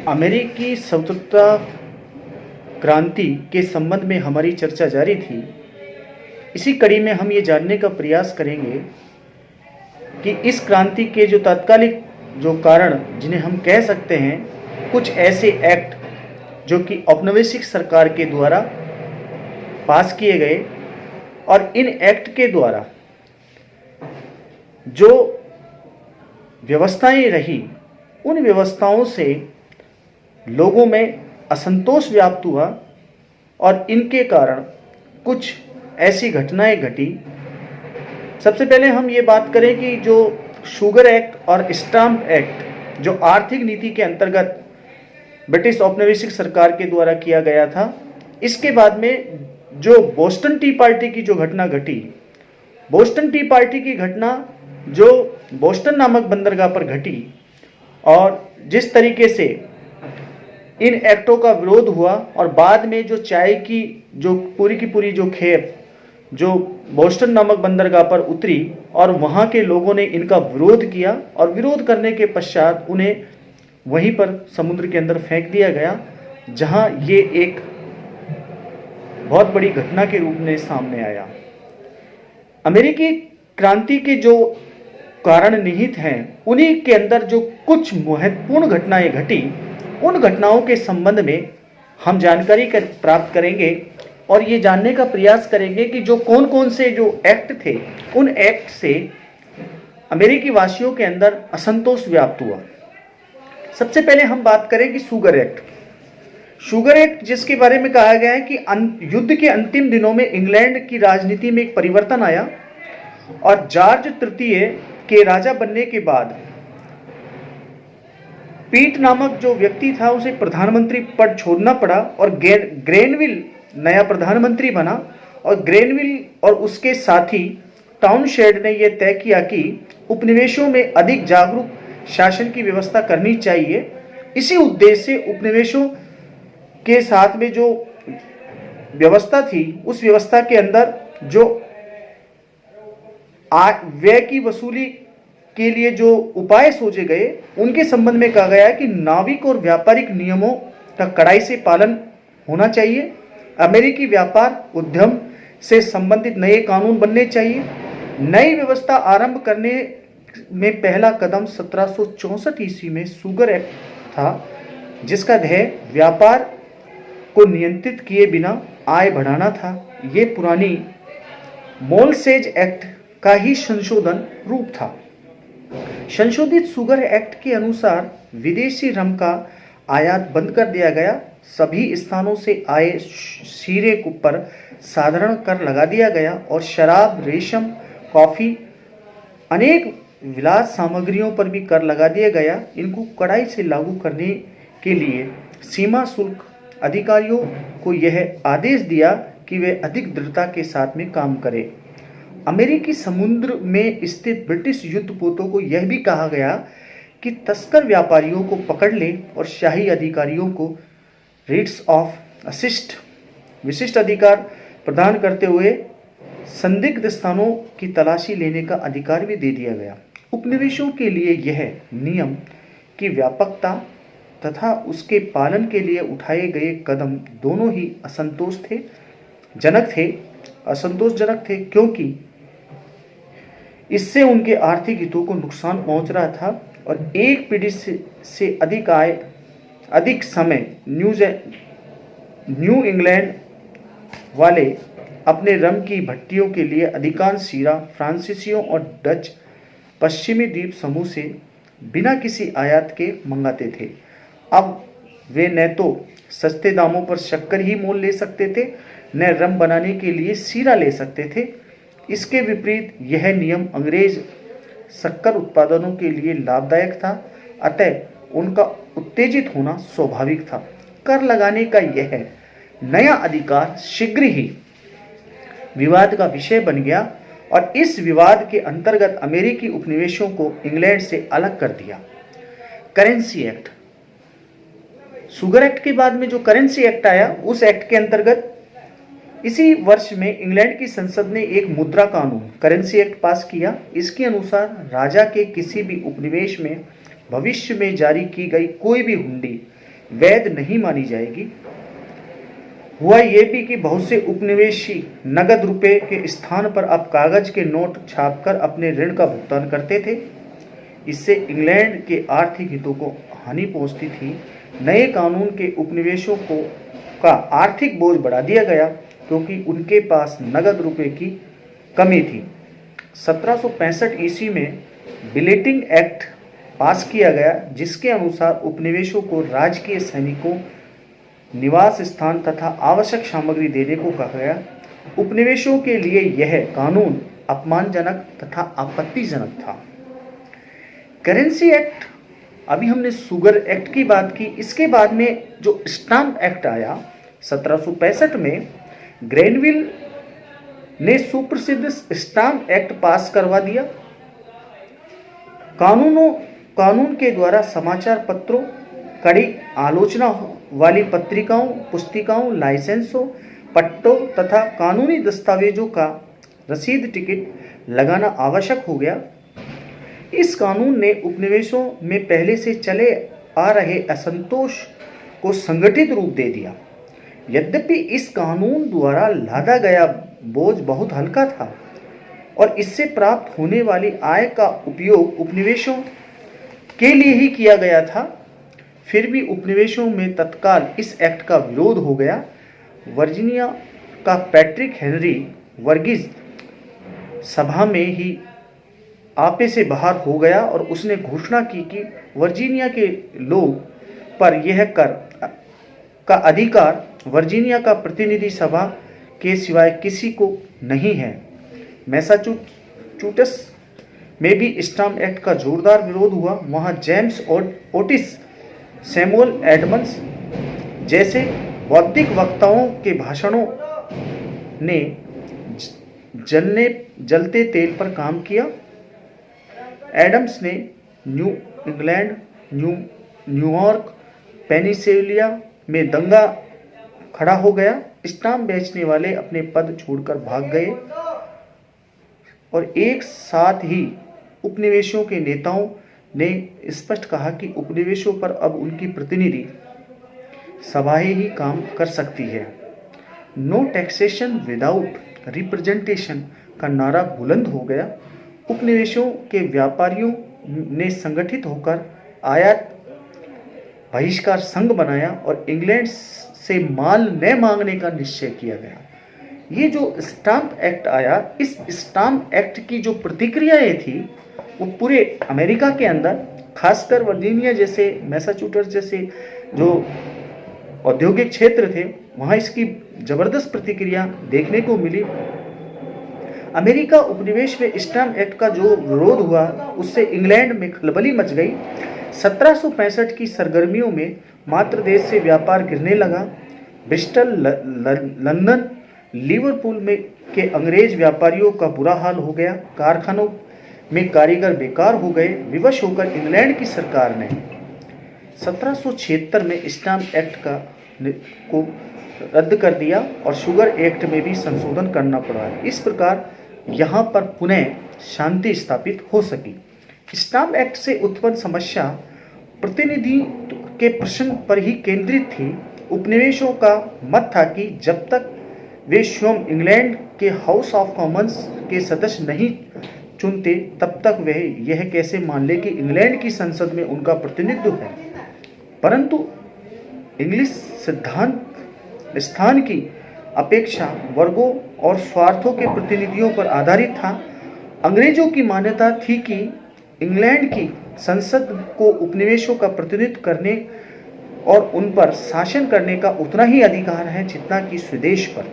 अमेरिकी स्वतंत्रता क्रांति के संबंध में हमारी चर्चा जारी थी। इसी कड़ी में हम ये जानने का प्रयास करेंगे कि इस क्रांति के जो तात्कालिक जो कारण जिन्हें हम कह सकते हैं, कुछ ऐसे एक्ट जो कि औपनिवेशिक सरकार के द्वारा पास किए गए और इन एक्ट के द्वारा जो व्यवस्थाएं रही, उन व्यवस्थाओं से लोगों में असंतोष व्याप्त हुआ और इनके कारण कुछ ऐसी घटनाएं घटी। सबसे पहले हम ये बात करें कि जो शुगर एक्ट और स्टाम्प एक्ट जो आर्थिक नीति के अंतर्गत ब्रिटिश औपनिवेशिक सरकार के द्वारा किया गया था, इसके बाद में जो बोस्टन टी पार्टी की जो घटना घटी, बोस्टन टी पार्टी की घटना जो बोस्टन नामक बंदरगाह पर घटी और जिस तरीके से इन एक्टों का विरोध हुआ और बाद में जो चाय की जो पूरी की पूरी जो खेप जो बोस्टन नामक बंदरगाह पर उतरी और वहाँ के लोगों ने इनका विरोध किया और विरोध करने के पश्चात उन्हें वहीं पर समुद्र के अंदर फेंक दिया गया, जहाँ ये एक बहुत बड़ी घटना के रूप में सामने आया। अमेरिकी क्रांति के जो कारण निहित हैं, उन्हीं के अंदर जो कुछ महत्वपूर्ण घटनाएं घटी, उन घटनाओं के संबंध में हम जानकारी प्राप्त करेंगे और ये जानने का प्रयास करेंगे कि जो कौन कौन से जो एक्ट थे, उन एक्ट से अमेरिकी वासियों के अंदर असंतोष व्याप्त हुआ। सबसे पहले हम बात करें कि शुगर एक्ट। शुगर एक्ट जिसके बारे में कहा गया है कि युद्ध के अंतिम दिनों में इंग्लैंड की राजनीति में एक परिवर्तन आया और जॉर्ज तृतीय के राजा बनने के बाद पीट नामक जो व्यक्ति था उसे प्रधानमंत्री पद छोड़ना पड़ा और ग्रेनविल नया प्रधानमंत्री बना और ग्रेनविल और उसके साथी टाउनशेंड ने यह तय किया कि उपनिवेशों में अधिक जागरूक शासन की व्यवस्था करनी चाहिए। इसी उद्देश्य से उपनिवेशों के साथ में जो व्यवस्था थी, उस व्यवस्था के अंदर जो व्यय की वसूली के लिए जो उपाय सोचे गए, उनके संबंध में कहा गया है कि नाविक और व्यापारिक नियमों का कड़ाई से पालन होना चाहिए। अमेरिकी व्यापार उद्यम से संबंधित नए कानून बनने चाहिए। नई व्यवस्था आरंभ करने में पहला कदम 1764 ईस्वी में शुगर एक्ट था, जिसका ध्येय व्यापार को नियंत्रित किए बिना आय बढ़ाना था। ये पुरानी मोलसेज एक्ट का ही संशोधन रूप था। संशोधित शुगर एक्ट के अनुसार विदेशी रम का आयात बंद कर दिया गया। सभी स्थानों से आए शीरे पर साधारण कर लगा दिया गया और शराब, रेशम, कॉफी, अनेक विलास सामग्रियों पर भी कर लगा दिया गया। इनको कड़ाई से लागू करने के लिए सीमा शुल्क अधिकारियों को यह आदेश दिया कि वे अधिक दृढ़ता के साथ में काम करें। अमेरिकी समुद्र में स्थित ब्रिटिश युद्धपोतों को यह भी कहा गया कि तस्कर व्यापारियों को पकड़ लें और शाही अधिकारियों को रिट्स ऑफ असिस्ट विशिष्ट अधिकार प्रदान करते हुए संदिग्ध स्थानों की तलाशी लेने का अधिकार भी दे दिया गया। उपनिवेशों के लिए यह नियम की व्यापकता तथा उसके पालन के लिए उठाए गए कदम दोनों ही असंतोषजनक थे, क्योंकि इससे उनके आर्थिक हितों को नुकसान पहुंच रहा था और एक पीढ़ी से अधिक समय न्यू इंग्लैंड वाले अपने रम की भट्टियों के लिए अधिकांश शीरा फ्रांसीसियों और डच पश्चिमी द्वीप समूह से बिना किसी आयात के मंगाते थे। अब वे न तो सस्ते दामों पर शक्कर ही मोल ले सकते थे, न रम बनाने के लिए शीरा ले सकते थे। इसके विपरीत यह नियम अंग्रेज शक्कर उत्पादनों के लिए लाभदायक था, अतः उनका उत्तेजित होना स्वाभाविक था। कर लगाने का यह नया अधिकार शीघ्र ही विवाद का विषय बन गया और इस विवाद के अंतर्गत अमेरिकी उपनिवेशों को इंग्लैंड से अलग कर दिया। Currency act. शुगर एक्ट के बाद में जो करेंसी एक्ट आया, उस एक्ट के अंतर्गत इसी वर्ष में इंग्लैंड की संसद ने एक मुद्रा कानून करेंसी एक्ट पास किया। इसके अनुसार राजा के किसी भी उपनिवेश में भविष्य में जारी की गई कोई भी हुंडी वैध नहीं मानी जाएगी। हुआ ये भी कि बहुत से उपनिवेशी नगद रुपए के स्थान पर अब कागज के नोट छापकर अपने ऋण का भुगतान करते थे। इससे इंग्लैंड के आर्थिक हितों को हानि पहुंचती थी। नए कानून के उपनिवेशों को का आर्थिक बोझ बढ़ा दिया गया क्योंकि उनके पास नगद रुपए की कमी थी। 1765 ईस्वी में बिलेटिंग एक्ट पास किया गया, जिसके अनुसार उपनिवेशों को राजकीय सैनिकों, निवास स्थान तथा आवश्यक सामग्री देने को कहा गया। उपनिवेशों के लिए यह कानून अपमानजनक तथा आपत्तिजनक था। करेंसी एक्ट, अभी हमने शुगर एक्ट की बात की। इसके बाद में जो स्टाम्प एक्ट आया 1765 में, ग्रेनविल ने सुप्रसिद्ध स्टाम्प एक्ट पास करवा दिया। कानून के द्वारा समाचार पत्रों, कड़ी आलोचना वाली पत्रिकाओं, पुस्तिकाओं, लाइसेंसों, पट्टों तथा कानूनी दस्तावेजों का रसीद टिकट लगाना आवश्यक हो गया। इस कानून ने उपनिवेशों में पहले से चले आ रहे असंतोष को संगठित रूप दे दिया। यद्यपि इस कानून द्वारा लादा गया बोझ बहुत हल्का था और इससे प्राप्त होने वाली आय का उपयोग उपनिवेशों के लिए ही किया गया था, फिर भी उपनिवेशों में तत्काल इस एक्ट का विरोध हो गया। वर्जीनिया का पैट्रिक हेनरी वर्गीज सभा में ही आपे से बाहर हो गया और उसने घोषणा की कि वर्जीनिया के लोग पर यह कर का अधिकार वर्जीनिया का प्रतिनिधि सभा के सिवाय किसी को नहीं है। मैसाचुसेट्स में भी स्टाम्प एक्ट का जोरदार विरोध हुआ। वहां जेम्स ओटिस, सैमुअल एडम्स जैसे बौद्धिक वक्ताओं के भाषणों ने जलते तेल पर काम किया। एडम्स ने न्यू इंग्लैंड, न्यूयॉर्क, पेनिसिलिया में दंगा खड़ा हो गया। स्टाम्प बेचने वाले अपने पद छोड़कर भाग गए और एक साथ ही उपनिवेशों के नेताओं ने स्पष्ट कहा कि उपनिवेशों पर अब उनकी प्रतिनिधि सभाएं ही काम कर सकती है। नो टैक्सेशन विदाउट रिप्रेजेंटेशन का नारा बुलंद हो गया। उपनिवेशों के व्यापारियों ने संगठित होकर आयात बहिष्कार संघ बनाया और इंग्लैंड से माल न मांगने का निश्चय किया गया। ये जो स्टाम्प एक्ट आया, इस स्टाम्प एक्ट की जो प्रतिक्रियाएं थी वो पूरे अमेरिका के अंदर, खासकर वर्जीनिया जैसे, मैसाचुसेट्स जैसे जो औद्योगिक क्षेत्र थे, वहाँ इसकी जबरदस्त प्रतिक्रिया देखने को मिली। अमेरिका उपनिवेश में स्टाम्प एक्ट का जो विरोध हुआ उससे इंग्लैंड में खलबली मच गई। 1765 की सरगर्मियों में मातृ देश से व्यापार गिरने लगा। ब्रिस्टल, लंदन, लिवरपूल में के अंग्रेज व्यापारियों का बुरा हाल हो गया। कारखानों में कारीगर बेकार हो गए। विवश होकर इंग्लैंड की सरकार ने 1776 में स्टाम्प एक्ट को रद्द कर दिया और शुगर एक्ट में भी संशोधन करना पड़ा। इस प्रकार यहाँ पर पुनः शांति स्थापित हो सकी। स्टाम्प एक्ट से उत्पन्न समस्या प्रतिनिधि के प्रश्न पर ही केंद्रित थी। उपनिवेशों का मत था कि जब तक वे स्वयं इंग्लैंड के हाउस ऑफ कॉमन्स के सदस्य नहीं चुनते तब तक वह यह कैसे मान ले कि इंग्लैंड की संसद में उनका प्रतिनिधित्व है। परंतु इंग्लिश सिद्धांत स्थान की अपेक्षा वर्गों और स्वार्थों के प्रतिनिधियों पर आधारित था। अंग्रेजों की मान्यता थी कि इंग्लैंड की संसद को उपनिवेशों का प्रतिनिधित्व करने और उन पर शासन करने का उतना ही अधिकार है जितना कि स्वदेश पर।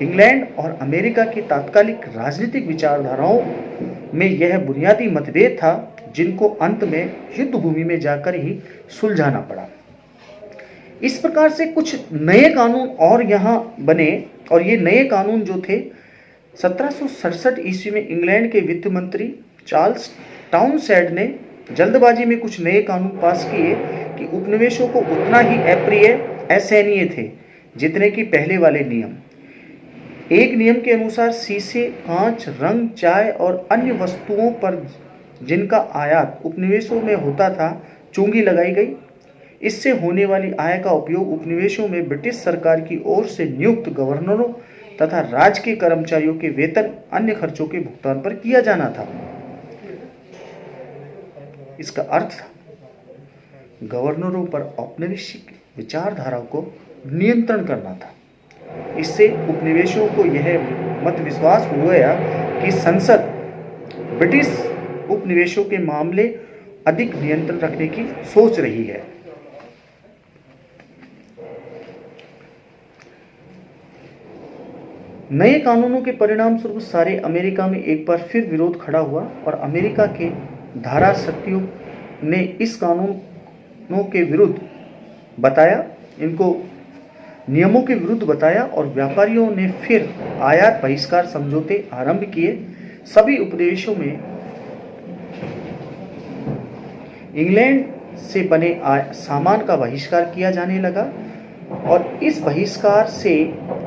इंग्लैंड और अमेरिका की तात्कालिक राजनीतिक विचारधाराओं में यह बुनियादी मतभेद था जिनको अंत में युद्ध भूमि में जाकर ही सुलझाना पड़ा। इस प्रकार से कुछ नए कानून और यहाँ बने और ये नए कानून जो थे 1767 ईस्वी में इंग्लैंड के वित्त मंत्री चार्ल्स टाउनशेंड ने जल्दबाजी में कुछ नए कानून पास किए कि उपनिवेशों को उतना ही अप्रिय असहनीय थे जितने कि पहले वाले नियम। एक नियम के अनुसार शीशे, कांच, रंग, चाय और अन्य वस्तुओं पर जिनका आयात उपनिवेशों में होता था चुंगी लगाई गई। इससे होने वाली आय का उपयोग उपनिवेशों में ब्रिटिश सरकार की ओर से नियुक्त गवर्नरों तथा राज्य के कर्मचारियों के वेतन अन्य खर्चों के भुगतान पर किया जाना था। इसका अर्थ था गवर्नरों पर औपनिवेशिक विचारधारा को नियंत्रण करना था। इससे उपनिवेशों को यह मत विश्वास हो गया कि संसद ब्रिटिश उपनिवेशों के मामले अधिक नियंत्रण रखने की सोच रही है। नए कानूनों के परिणाम स्वरूप सारे अमेरिका में एक बार फिर विरोध खड़ा हुआ और अमेरिका के धारा शक्तियों ने इस कानूनों के विरुद्ध बताया, इनको नियमों के विरुद्ध बताया और व्यापारियों ने फिर आयात बहिष्कार समझौते आरंभ किए। सभी उपनिवेशों में इंग्लैंड से बने सामान का बहिष्कार किया जाने लगा और इस बहिष्कार से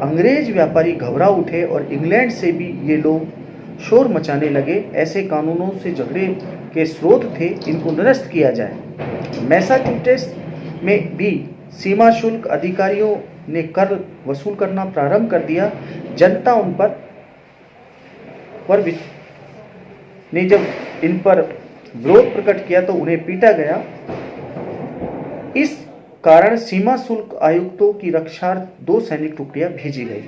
अंग्रेज व्यापारी घबरा उठे और इंग्लैंड से भी ये लोग शोर मचाने लगे। ऐसे कानूनों से झगड़े के स्रोत थे, इनको निरस्त किया जाए। मैसाचुसेट्स में भी सीमा शुल्क अधिकारियों ने कर वसूल करना प्रारंभ कर दिया। जनता उन पर ने जब इन पर विरोध प्रकट किया तो उन्हें पीटा गया। इस कारण सीमा शुल्क आयुक्तों की रक्षार्थ 2 सैनिक टुकड़ियां भेजी गई।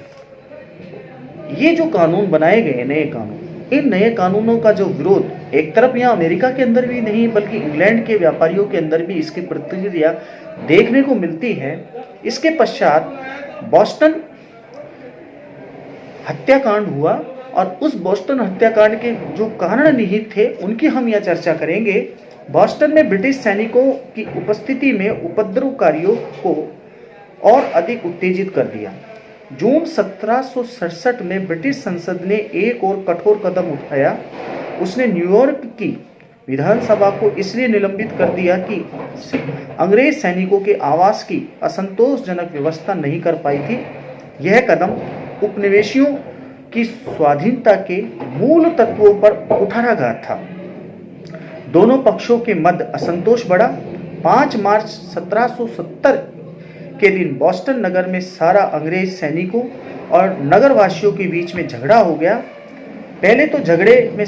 ये जो कानून बनाए गए नए कानून, इन नए कानूनों का जो विरोध एक तरफ यहाँ अमेरिका के अंदर भी नहीं बल्कि इंग्लैंड के व्यापारियों के अंदर भी इसकी प्रतिक्रिया देखने को मिलती है। इसके पश्चात बॉस्टन हत्याकांड हुआ और उस बॉस्टन हत्याकांड के जो कारण निहित थे उनकी हम यह चर्चा करेंगे। बॉस्टन में ब्रिटिश सैनिकों की उपस्थिति में उपद्रवकारियों को और अधिक उत्तेजित कर दिया। जून 1767 में ब्रिटिश संसद ने एक और कठोर कदम उठाया। उसने न्यूयॉर्क की विधानसभा को इसलिए निलंबित कर दिया कि अंग्रेज सैनिकों के आवास की असंतोषजनक व्यवस्था नहीं कर पाई थी। यह कदम उपनिवेशियों की स्वाधीनता के मूल तत्वों पर कुठाराघात था। दोनों पक्षों के मध्य असंतोष बढ़ा। 5 मार्च 1770 के दिन बॉस्टन नगर में सारा अंग्रेज सैनिकों और नगरवासियों के बीच में झगड़ा हो गया। पहले तो झगड़े में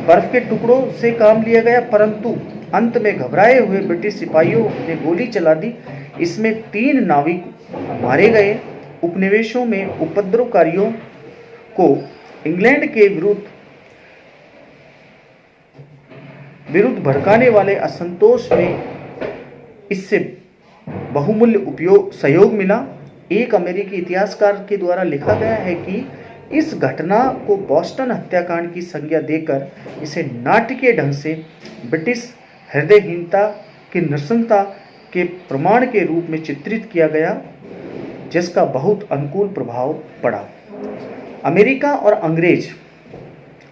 बर्फ के टुकड़ों से काम लिया गया, परंतु अंत में घबराए हुए ब्रिटिश सिपाहियों ने गोली चला दी। इसमें 3 नाविक मारे गए। उपनिवेशों में उपद्रवकारियों को इंग्लैंड के विरुद्ध भड़काने वाले असंतोष में इससे बहुमूल्य सहयोग मिला। एक अमेरिकी इतिहासकार के द्वारा लिखा गया है कि इस घटना को बॉस्टन हत्याकांड की संज्ञा देकर इसे नाटकीय ढंग से ब्रिटिश हृदयहीनता की नृशंसता के प्रमाण के रूप में चित्रित किया गया, जिसका बहुत अनुकूल प्रभाव पड़ा। अमेरिका और अंग्रेज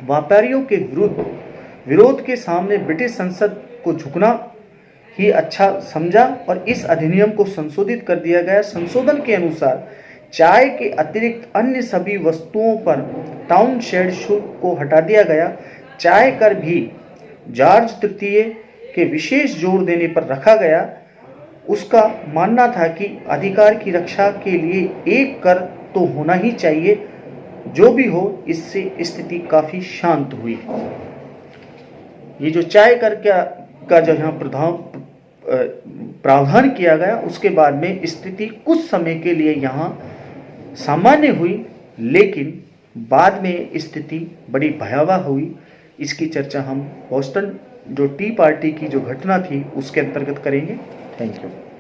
व्यापारियों के विरोध के सामने ब्रिटिश संसद को झुकना ही अच्छा समझा और इस अधिनियम को संशोधित कर दिया गया। संशोधन के अनुसार चाय के अतिरिक्त अन्य सभी वस्तुओं पर टाउन शेड शुल्क को हटा दिया गया। चाय कर भी जॉर्ज तृतीय के विशेष जोर देने पर रखा गया। उसका मानना था कि अधिकार की रक्षा के लिए एक कर तो होना ही चाहिए। जो भी हो, इससे स्थिति काफी शांत हुई। ये जो चाय कर का जो यहाँ प्रावधान किया गया, उसके बाद में स्थिति कुछ समय के लिए यहाँ सामान्य हुई, लेकिन बाद में स्थिति बड़ी भयावह हुई। इसकी चर्चा हम बॉस्टन जो टी पार्टी की जो घटना थी उसके अंतर्गत करेंगे। Thank you.